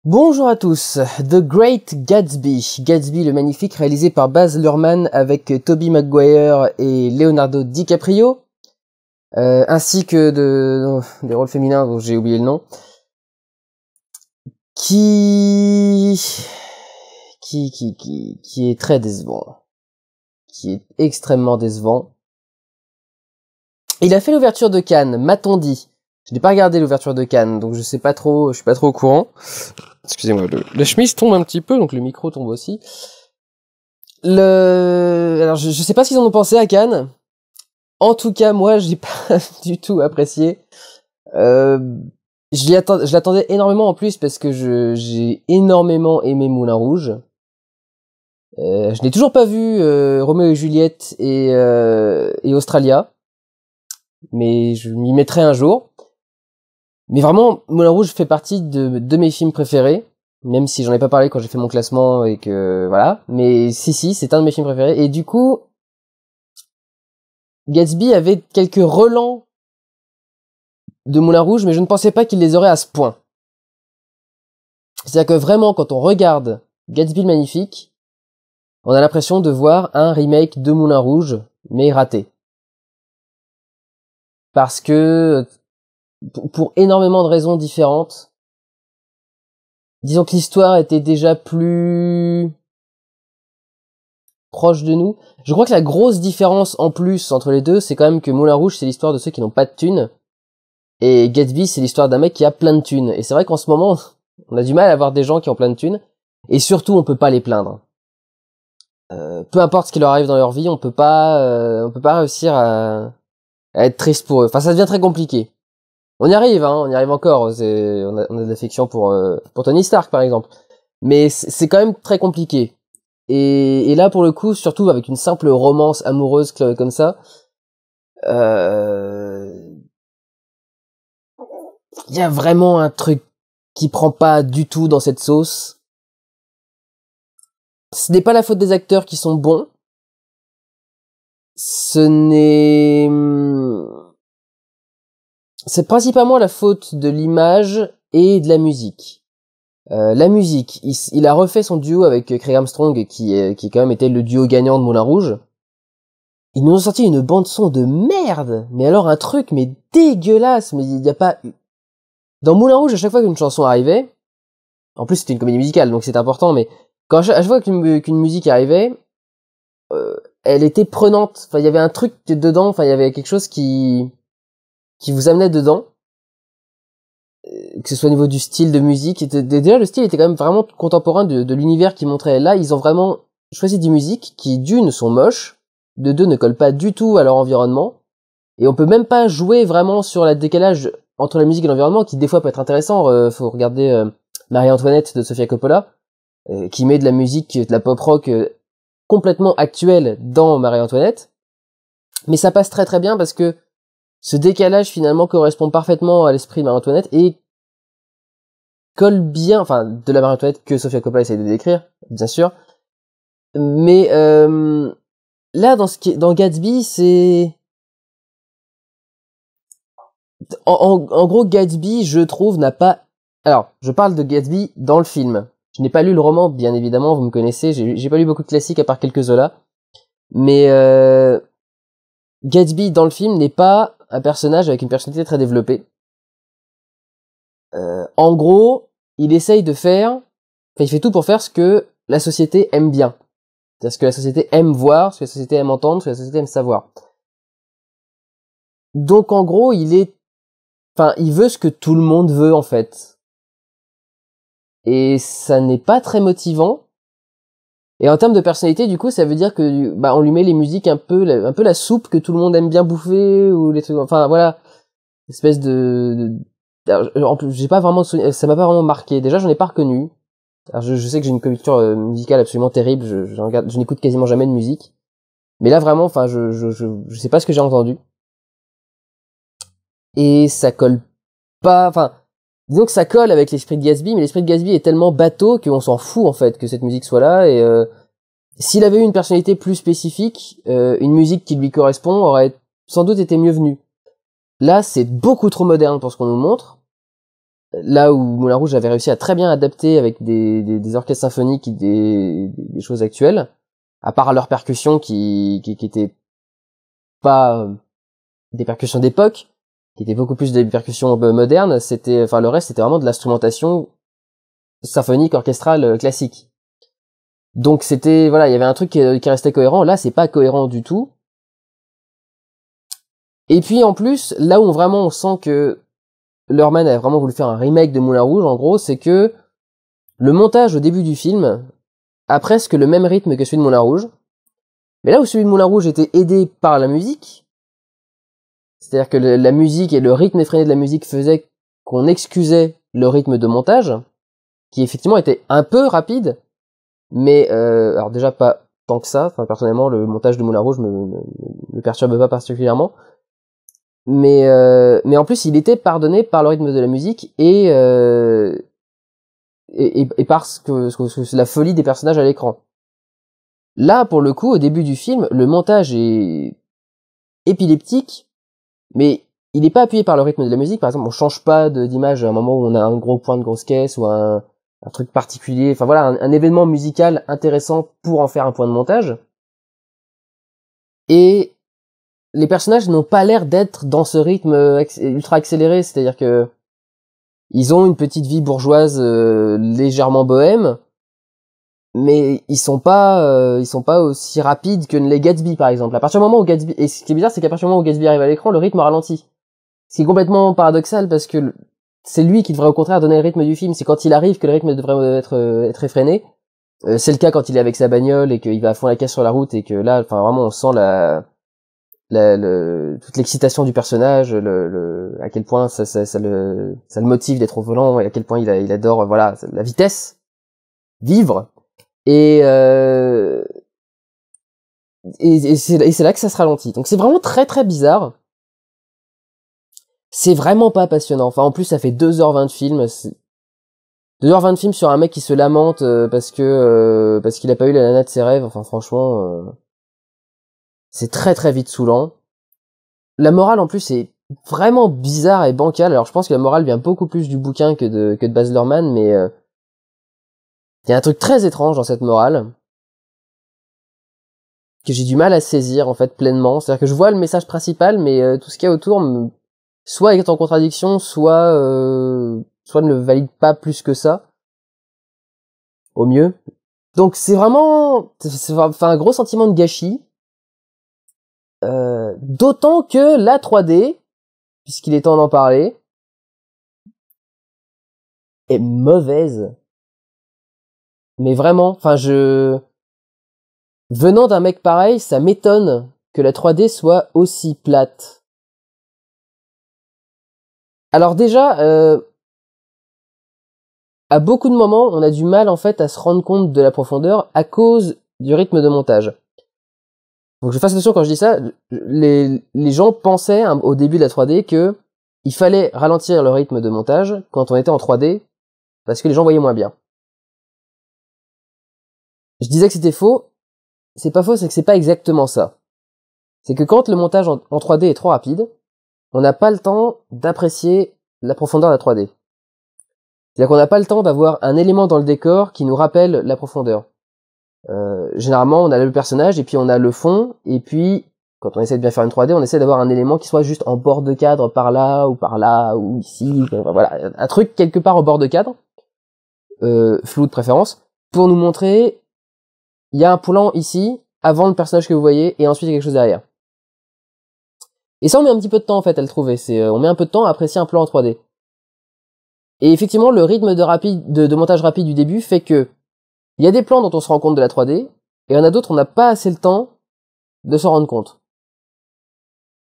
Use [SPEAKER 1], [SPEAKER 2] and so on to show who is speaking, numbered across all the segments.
[SPEAKER 1] Bonjour à tous, The Great Gatsby, Gatsby le magnifique, réalisé par Baz Luhrmann avec Tobey Maguire et Leonardo DiCaprio, ainsi que des rôles féminins dont j'ai oublié le nom, qui est très décevant, qui est extrêmement décevant. Il a fait l'ouverture de Cannes, m'a-t-on dit. Je n'ai pas regardé l'ouverture de Cannes, donc je suis pas trop au courant. Excusez-moi, la chemise tombe un petit peu, donc le micro tombe aussi. Alors je sais pas ce qu'ils en ont pensé à Cannes. En tout cas, moi, j'ai pas du tout apprécié. Je l'attendais énormément en plus parce que j'ai énormément aimé Moulin Rouge. Je n'ai toujours pas vu Roméo et Juliette et Australia, mais je m'y mettrai un jour. Mais vraiment, Moulin Rouge fait partie de mes films préférés, même si j'en ai pas parlé quand j'ai fait mon classement et que voilà. Mais si, c'est un de mes films préférés. Et du coup, Gatsby avait quelques relents de Moulin Rouge, mais je ne pensais pas qu'il les aurait à ce point. C'est-à-dire que vraiment, quand on regarde Gatsby le Magnifique, on a l'impression de voir un remake de Moulin Rouge, mais raté. Parce que, pour énormément de raisons différentes, disons que l'histoire était déjà plus proche de nous. Je crois que la grosse différence en plus entre les deux, c'est quand même que Moulin Rouge, c'est l'histoire de ceux qui n'ont pas de thunes, et Gatsby, c'est l'histoire d'un mec qui a plein de thunes. Et c'est vrai qu'en ce moment, on a du mal à voir des gens qui ont plein de thunes, et surtout, on peut pas les plaindre. Peu importe ce qui leur arrive dans leur vie, on peut pas réussir à être triste pour eux. Enfin, ça devient très compliqué. On y arrive encore. On a de l'affection pour Tony Stark, par exemple. Mais c'est quand même très compliqué. Et là, pour le coup, surtout avec une simple romance amoureuse comme ça, il y a vraiment un truc qui prend pas du tout dans cette sauce. Ce n'est pas la faute des acteurs qui sont bons. C'est principalement la faute de l'image et de la musique. La musique, il a refait son duo avec Craig Armstrong, qui quand même était le duo gagnant de Moulin Rouge. Ils nous ont sorti une bande son de merde, mais alors un truc mais dégueulasse, mais il y a pas. Dans Moulin Rouge, à chaque fois qu'une chanson arrivait, en plus c'était une comédie musicale, donc c'est important, mais à chaque fois qu'une musique arrivait, elle était prenante. Enfin, il y avait un truc dedans. Enfin, il y avait quelque chose qui vous amenait dedans. Que ce soit au niveau du style de musique. Déjà, le style était quand même vraiment contemporain de l'univers qu'ils montraient. Là, ils ont vraiment choisi des musiques qui, d'une, sont moches, de deux, ne collent pas du tout à leur environnement. Et on peut même pas jouer vraiment sur le décalage entre la musique et l'environnement, qui des fois peut être intéressant. Faut regarder Marie-Antoinette de Sofia Coppola, qui met de la musique, de la pop rock complètement actuelle dans Marie-Antoinette. Mais ça passe très très bien parce que ce décalage finalement correspond parfaitement à l'esprit de Marie-Antoinette et colle bien, enfin de la Marie-Antoinette que Sofia Coppola essaie de décrire, bien sûr. Mais là dans Gatsby, c'est en gros Gatsby, je trouve n'a pas. Alors, je parle de Gatsby dans le film. Je n'ai pas lu le roman, bien évidemment, vous me connaissez, j'ai pas lu beaucoup de classiques à part quelques Zola. Mais Gatsby dans le film n'est pas un personnage avec une personnalité très développée. En gros, il fait tout pour faire ce que la société aime bien. C'est ce que la société aime voir, ce que la société aime entendre, ce que la société aime savoir. Donc en gros, il veut ce que tout le monde veut en fait. Et ça n'est pas très motivant. Et en termes de personnalité, du coup, ça veut dire que on lui met les musiques un peu la soupe que tout le monde aime bien bouffer ou les trucs. Enfin voilà, espèce alors, en plus, ça m'a pas vraiment marqué. Déjà, j'en ai pas reconnu. Alors je sais que j'ai une culture musicale absolument terrible. Je n'écoute quasiment jamais de musique. Mais là vraiment, enfin, je sais pas ce que j'ai entendu. Et ça colle pas. Enfin, disons que ça colle avec l'esprit de Gatsby, mais l'esprit de Gatsby est tellement bateau qu'on s'en fout en fait que cette musique soit là. Et s'il avait eu une personnalité plus spécifique, une musique qui lui correspond aurait sans doute été mieux venue. Là, c'est beaucoup trop moderne pour ce qu'on nous montre. là où Moulin Rouge avait réussi à très bien adapter avec des orchestres symphoniques, des choses actuelles, à part leurs percussions qui étaient pas des percussions d'époque, qui étaient beaucoup plus des percussions modernes, le reste c'était vraiment de l'instrumentation symphonique orchestrale classique. Donc voilà, il y avait un truc qui restait cohérent. Là, c'est pas cohérent du tout. Et puis en plus, là où vraiment on sent que Luhrmann a vraiment voulu faire un remake de Moulin Rouge, en gros, c'est que le montage au début du film a presque le même rythme que celui de Moulin Rouge. Mais là où celui de Moulin Rouge était aidé par la musique, c'est-à-dire que la musique et le rythme effréné de la musique faisaient qu'on excusait le rythme de montage, qui effectivement était un peu rapide, mais alors déjà pas tant que ça. Enfin, personnellement, le montage de Moulin Rouge me perturbe pas particulièrement. Mais en plus, il était pardonné par le rythme de la musique et par la folie des personnages à l'écran. Là, pour le coup, au début du film, le montage est épileptique, mais il n'est pas appuyé par le rythme de la musique. Par exemple, on change pas d'image à un moment où on a un gros point de grosse caisse ou un truc particulier. Enfin voilà, un événement musical intéressant pour en faire un point de montage. Et les personnages n'ont pas l'air d'être dans ce rythme ultra accéléré, c'est-à-dire que ils ont une petite vie bourgeoise légèrement bohème, mais ils sont pas aussi rapides que les Gatsby par exemple. À partir du moment où Gatsby, et ce qui est bizarre, c'est qu'à partir du moment où Gatsby arrive à l'écran, le rythme ralentit. Ce qui est complètement paradoxal parce que c'est lui qui devrait au contraire donner le rythme du film. C'est quand il arrive que le rythme devrait être effréné. C'est le cas quand il est avec sa bagnole et qu'il va à fond la caisse sur la route et que là, enfin vraiment, on sent toute l'excitation du personnage, à quel point ça le motive d'être au volant et à quel point il adore, voilà, la vitesse, vivre. Et c'est là que ça se ralentit. Donc c'est vraiment très très bizarre. C'est vraiment pas passionnant. Enfin, en plus, ça fait 2h20 de film. 2h20 de film sur un mec qui se lamente parce qu'il a pas eu la nana de ses rêves. Enfin, franchement, c'est très très vite saoulant. La morale, en plus, est vraiment bizarre et bancale. Alors, je pense que la morale vient beaucoup plus du bouquin que de Baz Luhrmann, mais il y a un truc très étrange dans cette morale que j'ai du mal à saisir, en fait, pleinement. C'est-à-dire que je vois le message principal, mais tout ce qu'il y a autour soit est en contradiction, soit ne le valide pas plus que ça, au mieux. Donc c'est un gros sentiment de gâchis, d'autant que la 3D, puisqu'il est temps d'en parler, est mauvaise. Mais vraiment, venant d'un mec pareil, ça m'étonne que la 3D soit aussi plate. Alors déjà, à beaucoup de moments, on a du mal en fait à se rendre compte de la profondeur à cause du rythme de montage. Donc je fais attention quand je dis ça, les gens pensaient au début de la 3D que il fallait ralentir le rythme de montage quand on était en 3D parce que les gens voyaient moins bien. Je disais que c'était faux, c'est pas faux, c'est que c'est pas exactement ça. C'est que quand le montage en 3D est trop rapide, on n'a pas le temps d'apprécier la profondeur de la 3D. C'est-à-dire qu'on n'a pas le temps d'avoir un élément dans le décor qui nous rappelle la profondeur. Généralement, on a le personnage et puis on a le fond, et puis quand on essaie de bien faire une 3D, on essaie d'avoir un élément qui soit juste en bord de cadre par là ou ici, voilà, un truc quelque part au bord de cadre, flou de préférence, pour nous montrer il y a un plan ici avant le personnage que vous voyez et ensuite il y a quelque chose derrière. Et ça, on met un petit peu de temps en fait à le trouver. On met un peu de temps à apprécier un plan en 3D. Et effectivement, le rythme de montage rapide du début fait que il y a des plans dont on se rend compte de la 3D, et il y en a d'autres on n'a pas assez le temps de s'en rendre compte.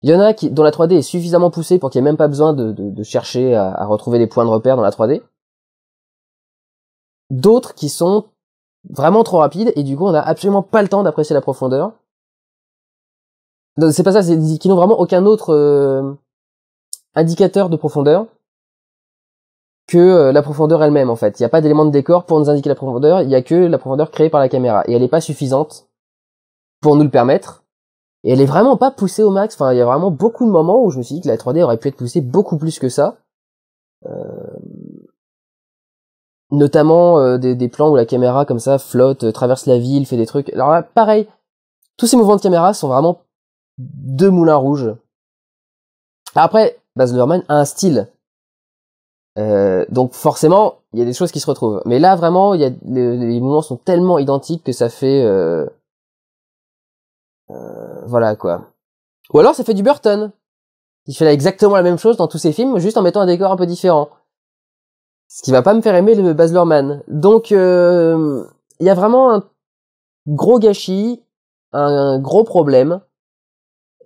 [SPEAKER 1] Il y en a dont la 3D est suffisamment poussée pour qu'il n'y ait même pas besoin de chercher à retrouver des points de repère dans la 3D. D'autres qui sont vraiment trop rapides, et du coup on n'a absolument pas le temps d'apprécier la profondeur. C'est pas ça, c'est qui n'ont vraiment aucun autre indicateur de profondeur que la profondeur elle-même en fait. Il n'y a pas d'élément de décor pour nous indiquer la profondeur, il y a que la profondeur créée par la caméra. Et elle n'est pas suffisante pour nous le permettre. Et elle est vraiment pas poussée au max. Enfin, il y a vraiment beaucoup de moments où je me suis dit que la 3D aurait pu être poussée beaucoup plus que ça. notamment des plans où la caméra comme ça flotte, traverse la ville, fait des trucs. Alors là, pareil, tous ces mouvements de caméra sont vraiment deux moulins rouges. Alors après, Baz Luhrmann a un style. Donc forcément, il y a des choses qui se retrouvent. Mais là, vraiment, il y a les mouvements sont tellement identiques que ça fait... voilà, quoi. Ou alors, ça fait du Burton. Il fait exactement la même chose dans tous ses films, juste en mettant un décor un peu différent. Ce qui va pas me faire aimer le Baz Luhrmann. Donc, il y a vraiment un gros gâchis, un gros problème.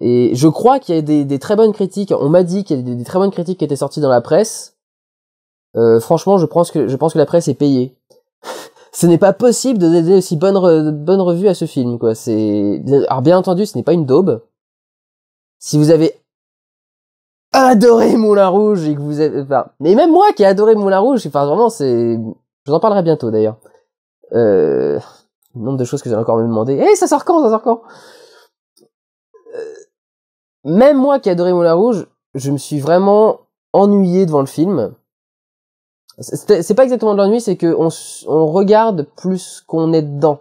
[SPEAKER 1] Et je crois qu'il y a des très bonnes critiques. On m'a dit qu'il y a des très bonnes critiques qui étaient sorties dans la presse. Franchement, je pense que la presse est payée. Ce n'est pas possible de donner aussi bonne revue à ce film, quoi. Alors bien entendu, ce n'est pas une daube. Si vous avez adoré Moulin Rouge et que vous avez, enfin, mais même moi qui ai adoré Moulin Rouge, enfin vraiment, je vous en parlerai bientôt d'ailleurs. Le nombre de choses que j'ai encore me demander. Ça sort quand? Même moi qui ai adoré Moulin Rouge, je me suis vraiment ennuyé devant le film. C'est pas exactement de l'ennui, c'est que on regarde plus qu'on est dedans.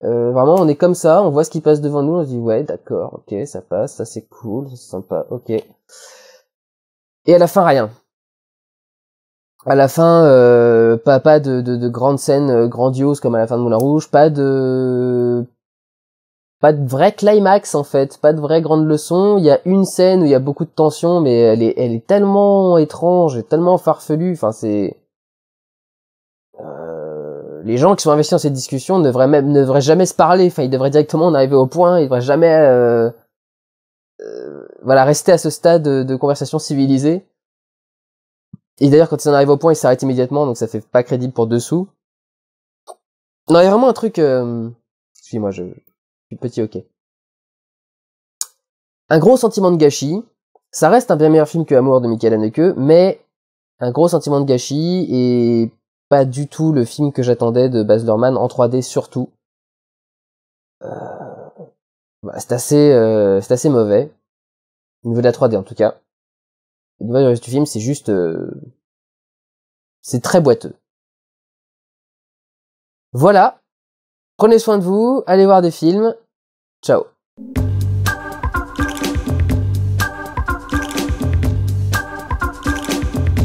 [SPEAKER 1] Vraiment, on est comme ça, on voit ce qui passe devant nous, on se dit ouais, d'accord, ok, ça passe, ça c'est cool, c'est sympa, ok. Et à la fin, rien. À la fin, pas de grandes scènes grandioses comme à la fin de Moulin Rouge, pas de vrai climax en fait, pas de vraie grande leçon. Il y a une scène où il y a beaucoup de tension, mais elle est tellement étrange et tellement farfelue. Enfin, c'est les gens qui sont investis dans cette discussion ne devraient jamais se parler. Enfin, ils devraient directement en arriver au point. Ils devraient jamais, voilà, rester à ce stade de conversation civilisée. Et d'ailleurs, quand ils en arrivent au point, ils s'arrêtent immédiatement, donc ça fait pas crédible pour dessous. Non, il y a vraiment un truc. Excusez-moi, je suis petit, ok. Un gros sentiment de gâchis. Ça reste un bien meilleur film que Amour de Michael Haneke, mais un gros sentiment de gâchis et pas du tout le film que j'attendais de Baz Luhrmann en 3D surtout. Bah, c'est assez mauvais. Au niveau de la 3D en tout cas. Au niveau du reste du film, c'est juste, c'est très boiteux. Voilà. Prenez soin de vous, allez voir des films. Ciao.